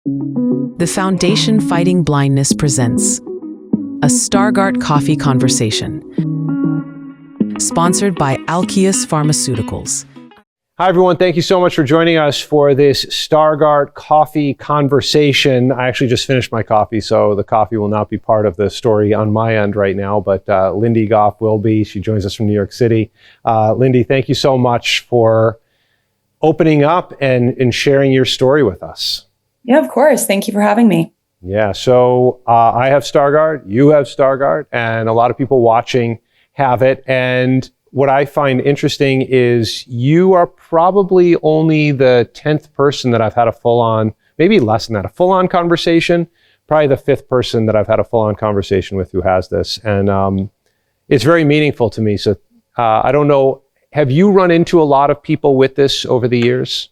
The Foundation Fighting Blindness presents a Stargardt Coffee Conversation, sponsored by Alkeus Pharmaceuticals. Hi, everyone. Thank you so much for joining us for this Stargardt Coffee Conversation. I actually just finished my coffee, so the coffee will not be part of the story on my end right now, but Lindi Goff will be. She joins us from New York City. Lindi, thank you so much for opening up and sharing your story with us. Yeah, of course. Thank you for having me. Yeah, so I have Stargardt, you have Stargardt, and a lot of people watching have it. And what I find interesting is you are probably only the 10th person that I've had a full-on, maybe less than that, a full-on conversation, probably the 5th person that I've had a full-on conversation with who has this. And it's very meaningful to me. So I don't know, have you run into a lot of people with this over the years?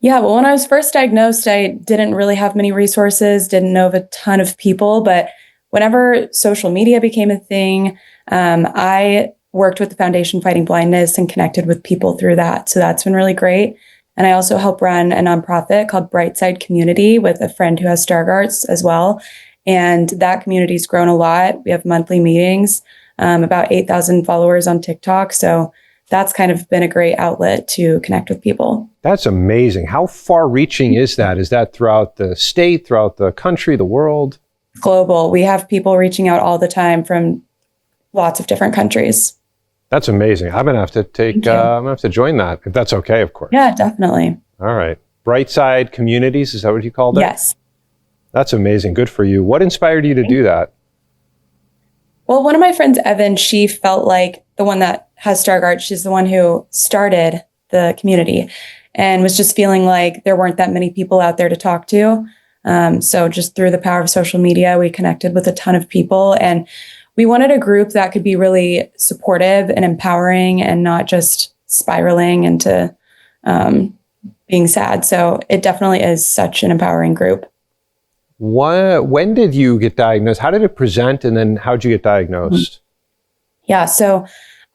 Yeah, well, when I was first diagnosed, I didn't really have many resources, didn't know of a ton of people, but whenever social media became a thing, I worked with the Foundation Fighting Blindness and connected with people through that. So that's been really great. And I also help run a nonprofit called Brightside Community with a friend who has Stargardt's as well. And that community's grown a lot. We have monthly meetings, about 8,000 followers on TikTok. So that's kind of been a great outlet to connect with people. That's amazing. How far reaching is that? Is that throughout the state, throughout the country, the world? Global. We have people reaching out all the time from lots of different countries. That's amazing. I'm gonna have to I'm gonna have to join that, if that's okay, of course. Yeah, definitely. All right. Brightside Communities, is that what you called it? Yes. That's amazing. Good for you. What inspired you to do that? Well, one of my friends, Evan, she felt like the one that has Stargardt, she's the one who started the community and was just feeling like there weren't that many people out there to talk to. So just through the power of social media, we connected with a ton of people, and we wanted a group that could be really supportive and empowering and not just spiraling into being sad. So it definitely is such an empowering group. When did you get diagnosed? How did it present, and then how did you get diagnosed? Yeah, so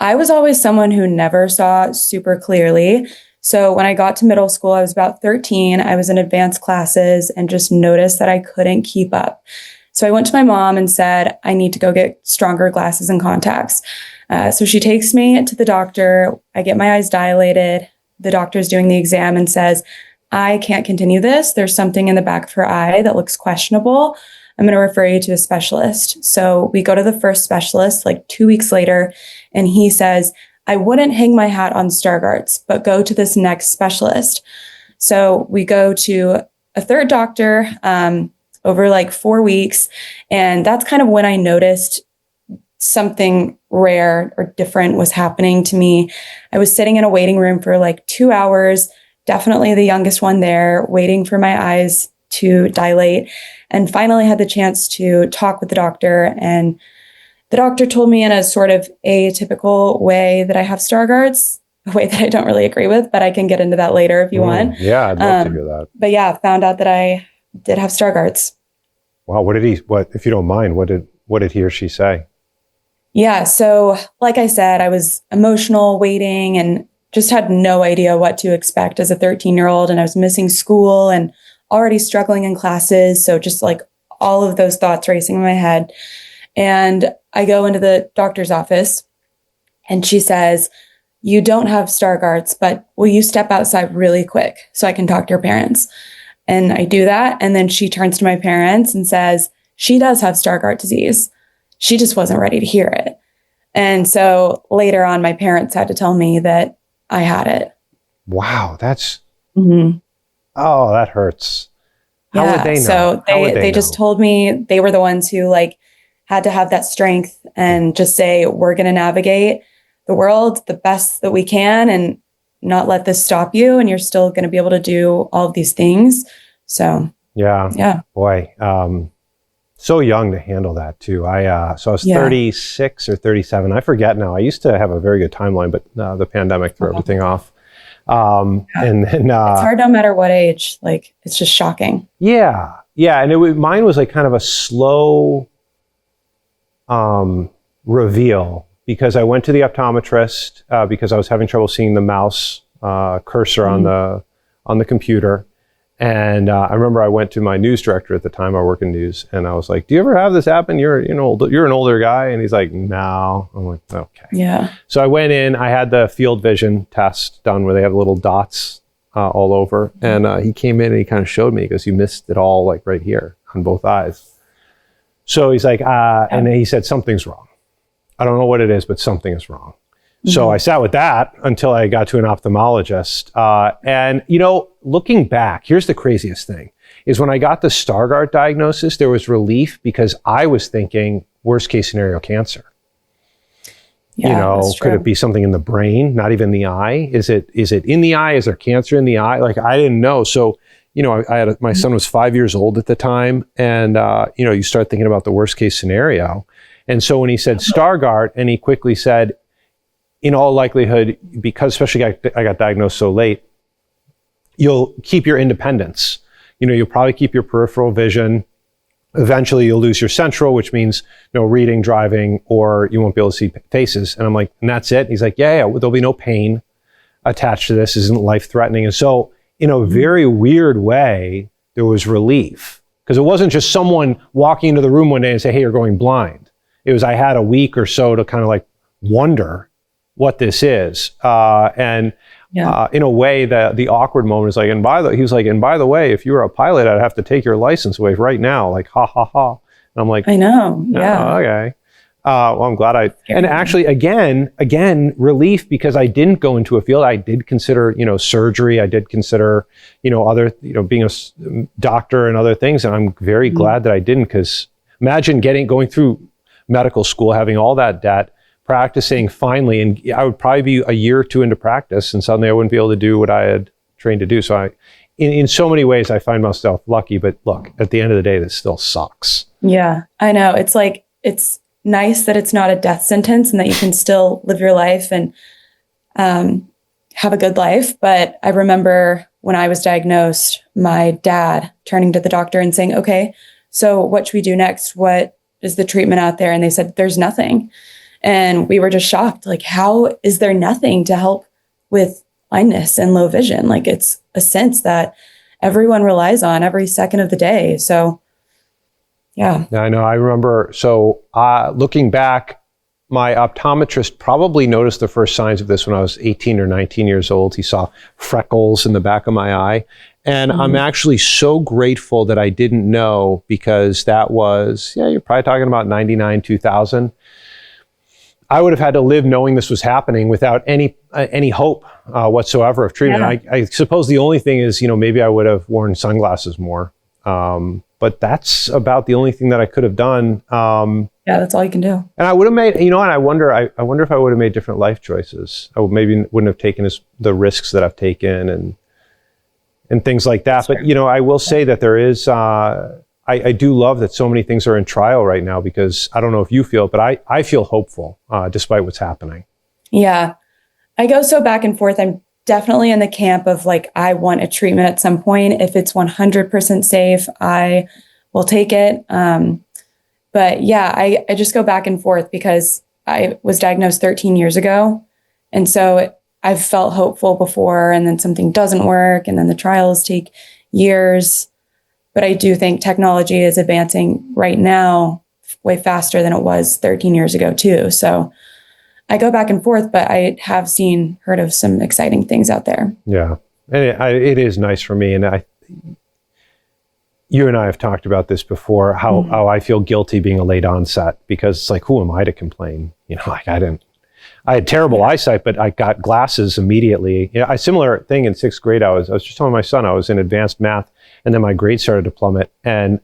I was always someone who never saw super clearly. So when I got to middle school, I was about 13. I was in advanced classes and just noticed that I couldn't keep up. So I went to my mom and said, I need to go get stronger glasses and contacts. So she takes me to the doctor. I get my eyes dilated. The doctor's doing the exam and says, I can't continue this. There's something in the back of her eye that looks questionable. I'm going to refer you to a specialist. So we go to the first specialist like 2 weeks later, and he says, I wouldn't hang my hat on Stargardt's, but go to this next specialist. So we go to a third doctor over like 4 weeks. And that's kind of when I noticed something rare or different was happening to me. I was sitting in a waiting room for like 2 hours, definitely the youngest one there, waiting for my eyes to dilate, and finally had the chance to talk with the doctor. And the doctor told me in a sort of atypical way that I have Stargardt's, a way that I don't really agree with, but I can get into that later if you want. Yeah, I'd love to hear that. But yeah, found out that I did have Stargardt's. Wow, what, if you don't mind, what did he or she say? Yeah, so like I said, I was emotional, waiting, and just had no idea what to expect as a 13-year-old. And I was missing school and already struggling in classes. So just like all of those thoughts racing in my head. And I go into the doctor's office and she says, you don't have Stargardt's, but will you step outside really quick so I can talk to your parents? And I do that. And then she turns to my parents and says, she does have Stargardt disease. She just wasn't ready to hear it. And so later on, my parents had to tell me that I had it. Wow, that's, oh, that hurts. How would they know? So they just told me they were the ones who like had to have that strength and just say, we're going to navigate the world the best that we can and not let this stop you. And you're still going to be able to do all of these things. So yeah, boy, so young to handle that too. So I was 36 or 37. I forget now. I used to have a very good timeline, but the pandemic threw everything off. And then it's hard no matter what age. Like, it's just shocking. Yeah. And mine was like kind of a slow reveal, because I went to the optometrist because I was having trouble seeing the mouse cursor on the computer. And I remember I went to my news director at the time. I work in news, and I was like, "Do you ever have this happen? You're an older guy." And he's like, "No." I'm like, "Okay." Yeah. So I went in. I had the field vision test done where they have little dots all over, and he came in and he kind of showed me. He goes, "You missed it all, like right here on both eyes." So he's like, and he said, "Something's wrong. I don't know what it is, but something is wrong." So I sat with that until I got to an ophthalmologist. And, looking back, here's the craziest thing, is when I got the Stargardt diagnosis, there was relief because I was thinking worst case scenario cancer. Yeah, Could it be something in the brain, not even the eye? Is it in the eye? Is there cancer in the eye? Like, I didn't know. So, my son was 5 years old at the time. And, you start thinking about the worst case scenario. And so when he said Stargardt, and he quickly said, in all likelihood, because especially I got diagnosed so late, you'll keep your independence. You'll probably keep your peripheral vision. Eventually you'll lose your central, which means reading, driving, or you won't be able to see faces. And I'm like, and that's it? He's like, yeah, there'll be no pain attached to this. Isn't life-threatening. And so in a very weird way, there was relief. Because it wasn't just someone walking into the room one day and say, hey, you're going blind. It was, I had a week or so to kind of like wonder what this is. In a way, the awkward moment is like, he was like, and by the way, if you were a pilot, I'd have to take your license away right now. Like, ha, ha, ha. And I'm like, I know. Yeah. Okay. Well, I'm glad and actually, again, relief, because I didn't go into a field. I did consider, surgery. I did consider, other, being a doctor and other things. And I'm very glad that I didn't, because imagine going through medical school, having all that debt, practicing finally, and I would probably be a year or two into practice, and suddenly I wouldn't be able to do what I had trained to do. So in so many ways, I find myself lucky, but look, at the end of the day, this still sucks. Yeah, I know. It's like, it's nice that it's not a death sentence and that you can still live your life and have a good life. But I remember when I was diagnosed, my dad turning to the doctor and saying, okay, so what should we do next? What is the treatment out there? And they said, there's nothing. And we were just shocked. Like, how is there nothing to help with blindness and low vision? Like, it's a sense that everyone relies on every second of the day. So, yeah. I know. I remember. So looking back, my optometrist probably noticed the first signs of this when I was 18 or 19 years old. He saw freckles in the back of my eye. And I'm actually so grateful that I didn't know, because that was, you're probably talking about 99, 2000. I would have had to live knowing this was happening without any hope whatsoever of treatment. Yeah. I suppose the only thing is, maybe I would have worn sunglasses more. But that's about the only thing that I could have done. Yeah, that's all you can do. And I would have made, and I wonder if I would have made different life choices. I maybe wouldn't have taken the risks that I've taken and things like that. But, I will say that there is, I do love that so many things are in trial right now, because I don't know if you feel it, but I feel hopeful despite what's happening. Yeah, I go so back and forth. I'm definitely in the camp of like, I want a treatment at some point. If it's 100% safe, I will take it. But yeah, I just go back and forth, because I was diagnosed 13 years ago. And so I've felt hopeful before, and then something doesn't work, and then the trials take years. But I do think technology is advancing right now way faster than it was 13 years ago too. So I go back and forth, but I have heard of some exciting things out there. Yeah, and it is nice for me. And you and I have talked about this before, how I feel guilty being a late onset, because it's like, who am I to complain? Like I had terrible eyesight, but I got glasses immediately. A similar thing in sixth grade. I was just telling my son, I was in advanced math, and then my grades started to plummet. And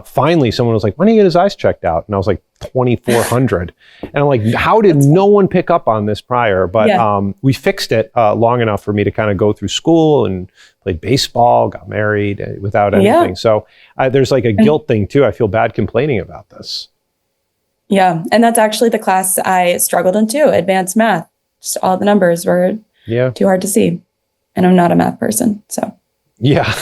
finally, someone was like, when do you get his eyes checked out? And I was like, 2,400. And I'm like, how did no one pick up on this prior? But we fixed it long enough for me to kind of go through school and played baseball, got married without anything. So there's like a guilt thing too. I feel bad complaining about this. Yeah. And that's actually the class I struggled in too, advanced math. Just all the numbers were too hard to see. And I'm not a math person, so. Yeah.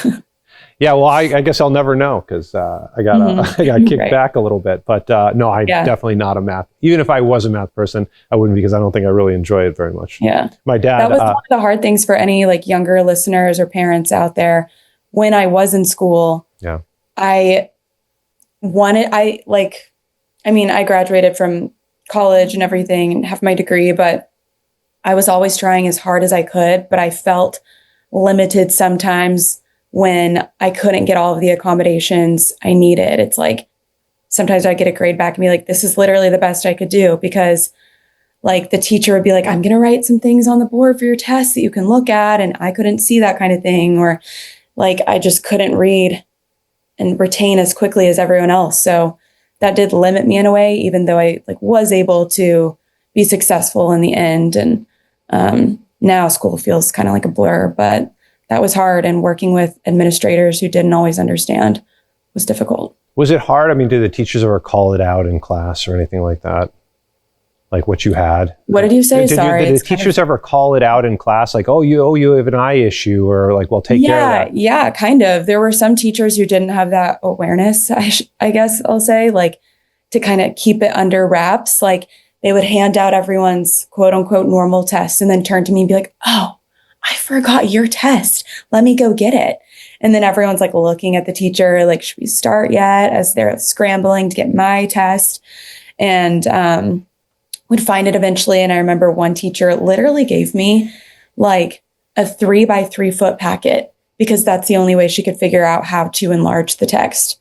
Yeah, well, I guess I'll never know, because I got kicked back a little bit. But no, I'm definitely not a math. Even if I was a math person, I wouldn't, because I don't think I really enjoy it very much. Yeah. My dad. That was one of the hard things for any like younger listeners or parents out there, when I was in school, Yeah. I graduated from college and everything and have my degree, but I was always trying as hard as I could, but I felt limited sometimes when I couldn't get all of the accommodations I needed. It's like, sometimes I'd get a grade back and be like, this is literally the best I could do, because like the teacher would be like, I'm going to write some things on the board for your test that you can look at. And I couldn't see that kind of thing. Or like, I just couldn't read and retain as quickly as everyone else. So that did limit me in a way, even though I like was able to be successful in the end. And now school feels kind of like a blur, but that was hard. And working with administrators who didn't always understand was difficult. Was it hard? I mean, did the teachers ever call it out in class or anything like that? Like what you had? What did you say? Sorry. Did the teachers ever call it out in class? Like, oh, you have an eye issue, or like, well, take care of that. Yeah, kind of. There were some teachers who didn't have that awareness, I guess I'll say, like to kind of keep it under wraps. Like they would hand out everyone's quote unquote normal test and then turn to me and be like, oh, I forgot your test. Let me go get it. And then everyone's like looking at the teacher, like, should we start yet? As they're scrambling to get my test, and would find it eventually. And I remember one teacher literally gave me like a 3x3 foot packet, because that's the only way she could figure out how to enlarge the text,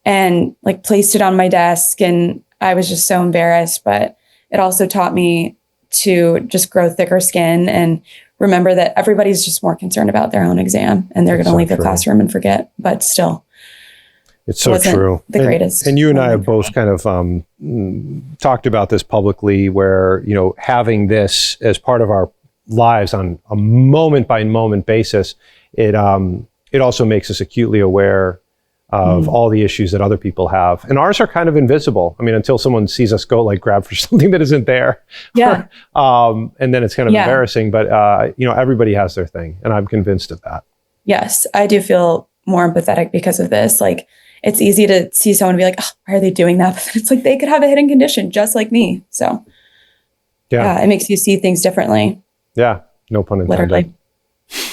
and like placed it on my desk. And I was just so embarrassed, but it also taught me to just grow thicker skin and remember that everybody's just more concerned about their own exam, and they're going to leave the classroom and forget. But still, it's so true. The greatest. And you and I have both kind of talked about this publicly, where, you know, having this as part of our lives on a moment by moment basis, it also makes us acutely aware of all the issues that other people have. And ours are kind of invisible. I mean, until someone sees us go like grab for something that isn't there. Yeah. And then it's kind of embarrassing, but you know, everybody has their thing, and I'm convinced of that. Yes, I do feel more empathetic because of this. Like, it's easy to see someone and be like, oh, why are they doing that? But it's like, they could have a hidden condition just like me. So yeah, it makes you see things differently. Yeah. No pun intended.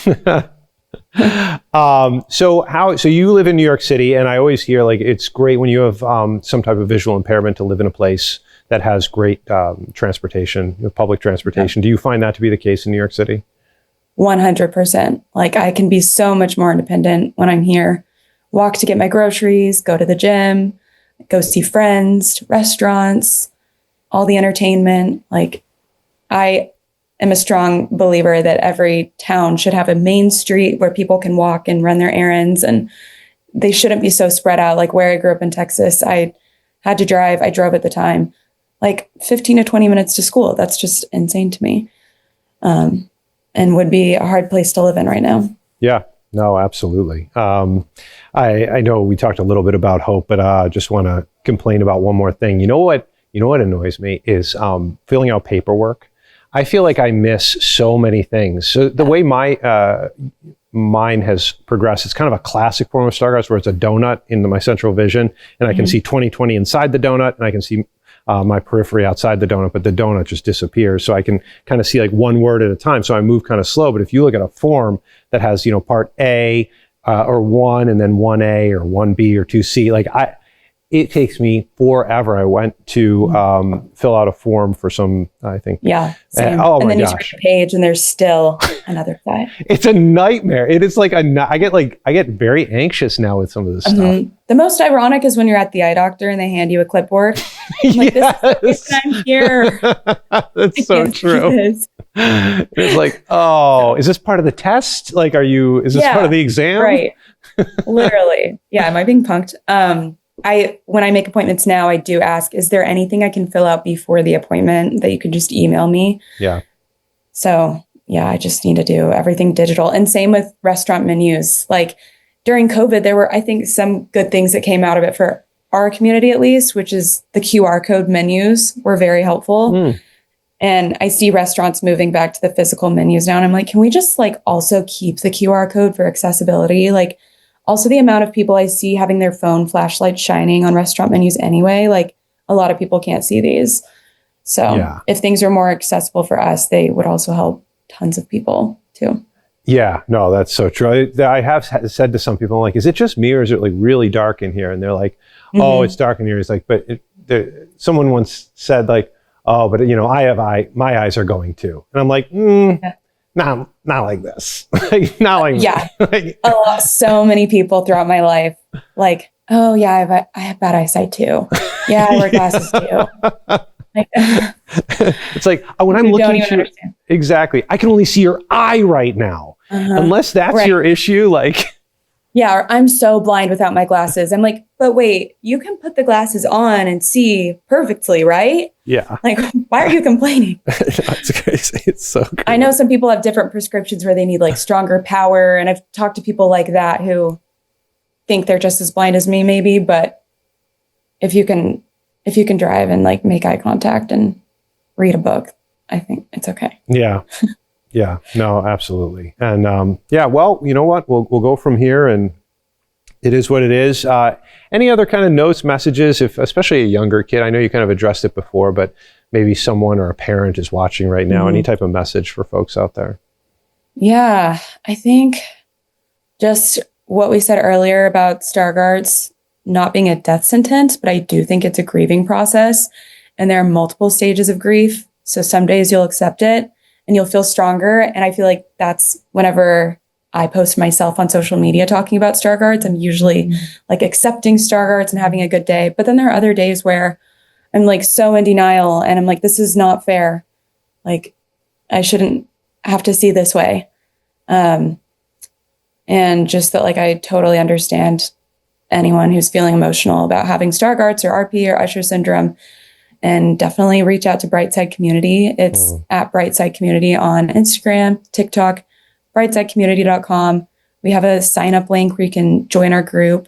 Literally. So you live in New York City, and I always hear like it's great when you have some type of visual impairment to live in a place that has great transportation, public transportation. Yeah. Do you find that to be the case in New York City? 100%. Like, I can be so much more independent when I'm here. Walk to get my groceries, go to the gym, go see friends, restaurants, all the entertainment. Like, I am a strong believer that every town should have a main street where people can walk and run their errands, and they shouldn't be so spread out. Like where I grew up in Texas, I had to drive. I drove at the time, like 15 to 20 minutes to school. That's just insane to me. And would be a hard place to live in right now. Yeah, no, absolutely. I know we talked a little bit about hope, but I just want to complain about one more thing. You know what annoys me is filling out paperwork. I feel like I miss so many things. So the way mine has progressed, it's kind of a classic form of Stargardt, where it's a donut into my central vision, and I can see 20/20 inside the donut, and I can see my periphery outside the donut, but the donut just disappears. So I can kind of see like one word at a time. So I move kind of slow. But if you look at a form that has, part A or 1, and then 1A or 1B or 2C, like it takes me forever. I went to fill out a form for some, I think. Yeah. Same. Oh and my then gosh. You turn the page and there's still another side. It's a nightmare. It is like I get very anxious now with some of this stuff. The most ironic is when you're at the eye doctor and they hand you a clipboard. Like, this I'm here. That's so true. It's like, oh, is this part of the test? Like, is this part of the exam? Right. Literally. Yeah. Am I being punked? When I make appointments now, I do ask, is there anything I can fill out before the appointment that you could just email me? Yeah. So yeah, I just need to do everything digital. And same with restaurant menus. Like during COVID, there were, I think, some good things that came out of it for our community, at least, which is the QR code menus were very helpful. And I see restaurants moving back to the physical menus now. And I'm like, can we just like also keep the QR code for accessibility? Like, also, the amount of people I see having their phone flashlight shining on restaurant menus anyway, like a lot of people can't see these. So if things are more accessible for us, they would also help tons of people too. Yeah, no, that's so true. I have said to some people, I'm like, is it just me or is it like really dark in here? And they're like, oh, it's dark in here. It's like, but someone once said like, oh, but my eyes are going too. And I'm like, not like this. Like, not like Yeah. like, So many people throughout my life, like, oh yeah, I have bad eyesight too. Yeah, I wear glasses too. Like, it's like when I'm looking at you, exactly, I can only see your eye right now. Unless that's your issue, like. Yeah, or I'm so blind without my glasses. I'm like, but wait, you can put the glasses on and see perfectly, right? Yeah. Like, why are you complaining? That's crazy. It's so crazy. I know some people have different prescriptions where they need like stronger power. And I've talked to people like that who think they're just as blind as me, maybe. But if you can drive and like make eye contact and read a book, I think it's okay. Yeah. Yeah, no, absolutely. And well, you know what? We'll go from here, and it is what it is. Any other kind of notes, messages, if especially a younger kid? I know you kind of addressed it before, but maybe someone or a parent is watching right now. Any type of message for folks out there? Yeah, I think just what we said earlier about Stargardt's not being a death sentence, but I do think it's a grieving process, and there are multiple stages of grief. So some days you'll accept it and you'll feel stronger. And I feel like that's whenever I post myself on social media talking about Stargardt's, I'm usually like accepting Stargardt's and having a good day. But then there are other days where I'm like so in denial and I'm like, this is not fair. Like, I shouldn't have to see this way. And just that, like, I totally understand anyone who's feeling emotional about having Stargardt's or RP or Usher syndrome. And definitely reach out to Brightside Community. It's at Brightside Community on Instagram, TikTok, brightsidecommunity.com. We have a sign up link where you can join our group.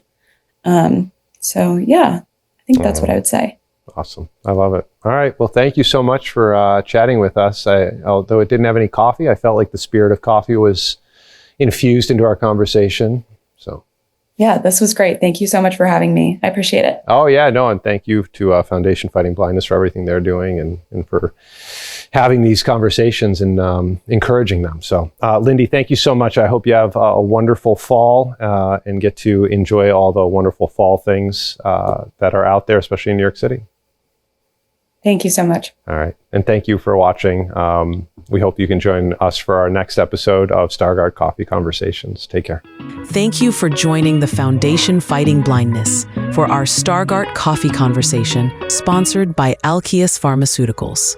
So yeah, I think that's what I would say. Awesome. I love it. All right. Well, thank you so much for chatting with us. Although it didn't have any coffee, I felt like the spirit of coffee was infused into our conversation. So. Yeah, this was great. Thank you so much for having me. I appreciate it. Oh, yeah, no, and thank you to Foundation Fighting Blindness for everything they're doing and for having these conversations and encouraging them. So, Lindi, thank you so much. I hope you have a wonderful fall and get to enjoy all the wonderful fall things that are out there, especially in New York City. Thank you so much. All right. And thank you for watching. We hope you can join us for our next episode of Stargardt Coffee Conversations. Take care. Thank you for joining the Foundation Fighting Blindness for our Stargardt Coffee Conversation, sponsored by Alkeus Pharmaceuticals.